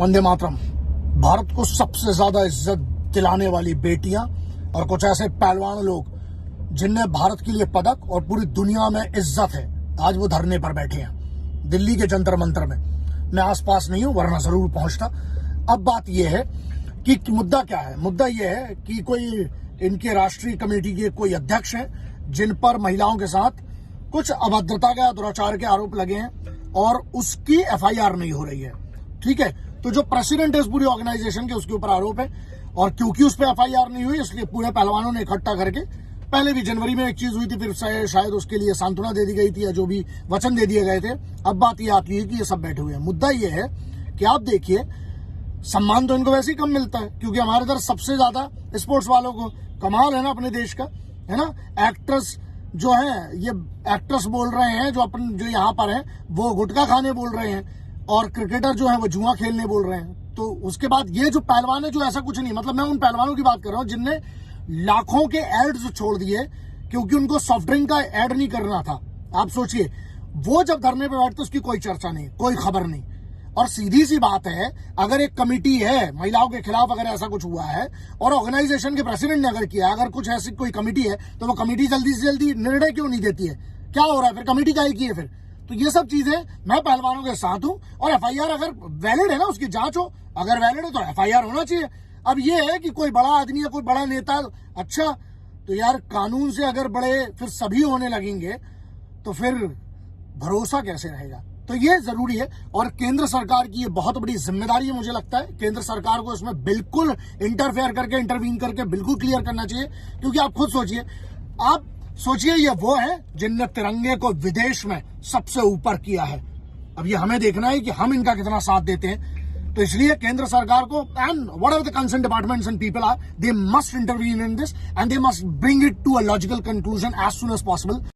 वंदे मातरम। भारत को सबसे ज्यादा इज्जत दिलाने वाली बेटियां और कुछ ऐसे पहलवान लोग जिनने भारत के लिए पदक और पूरी दुनिया में इज्जत है, आज वो धरने पर बैठे हैं दिल्ली के जंतर मंतर में। मैं आसपास नहीं हूं, वरना जरूर पहुंचता। अब बात यह है कि मुद्दा क्या है। मुद्दा यह है कि कोई इनके राष्ट्रीय कमेटी के कोई अध्यक्ष हैं जिन पर महिलाओं के साथ कुछ अभद्रता का दुराचार के आरोप लगे हैं और उसकी एफआईआर नहीं हो रही है। ठीक है, तो जो प्रेसिडेंट है इस पूरी ऑर्गेनाइजेशन के, उसके ऊपर आरोप है और क्योंकि उस पर एफआईआर नहीं हुई इसलिए पूरे पहलवानों ने इकट्ठा करके, पहले भी जनवरी में एक चीज हुई थी, फिर शायद उसके लिए सांत्वना दे दी गई थी या जो भी वचन दे दिए गए थे। अब बात ये आती है कि ये सब बैठे हुए हैं। मुद्दा ये है कि आप देखिए, सम्मान तो इनको वैसे ही कम मिलता है क्योंकि हमारे इधर सबसे ज्यादा स्पोर्ट्स वालों को, कमाल है ना अपने देश का, है ना। एक्ट्रेस जो है, ये एक्ट्रेस बोल रहे हैं जो यहाँ पर है वो गुटखा खाने बोल रहे हैं और क्रिकेटर जो है वो जुआ खेलने बोल रहे हैं। तो उसके बाद ये जो पहलवान है जो ऐसा कुछ नहीं, मतलब मैं उन पहलवानों की बात कर रहा हूँ जिनने लाखों के एड्स छोड़ दिए क्योंकि उनको सॉफ्ट ड्रिंक का एड नहीं करना था। आप सोचिए, वो जब धरने पे बैठते उसकी कोई चर्चा नहीं, कोई खबर नहीं। और सीधी सी बात है, अगर एक कमेटी है महिलाओं के खिलाफ, अगर ऐसा कुछ हुआ है और ऑर्गेनाइजेशन के प्रेसिडेंट ने अगर किया, अगर कुछ ऐसी कोई कमेटी है तो वो कमेटी जल्दी से जल्दी निर्णय क्यों नहीं देती है? क्या हो रहा है फिर? कमेटी क्या की है फिर? तो ये सब चीजें, मैं पहलवानों के साथ हूं और एफआईआर अगर वैलिड है ना, उसकी जांच हो, अगर वैलिड है तो एफआईआर होना चाहिए। अब ये है कि कोई बड़ा आदमी है, कोई बड़ा नेता, अच्छा तो यार कानून से अगर बड़े फिर सभी होने लगेंगे तो फिर भरोसा कैसे रहेगा? तो ये जरूरी है और केंद्र सरकार की ये बहुत बड़ी जिम्मेदारी है। मुझे लगता है केंद्र सरकार को इसमें बिल्कुल इंटरवीन करके बिल्कुल क्लियर करना चाहिए। क्योंकि आप खुद सोचिए, ये वो है जिनने तिरंगे को विदेश में सबसे ऊपर किया है। अब ये हमें देखना है कि हम इनका कितना साथ देते हैं। तो इसलिए केंद्र सरकार को, and whatever the concern departments and people are, they must intervene in this and they must bring it to a logical conclusion as soon as possible.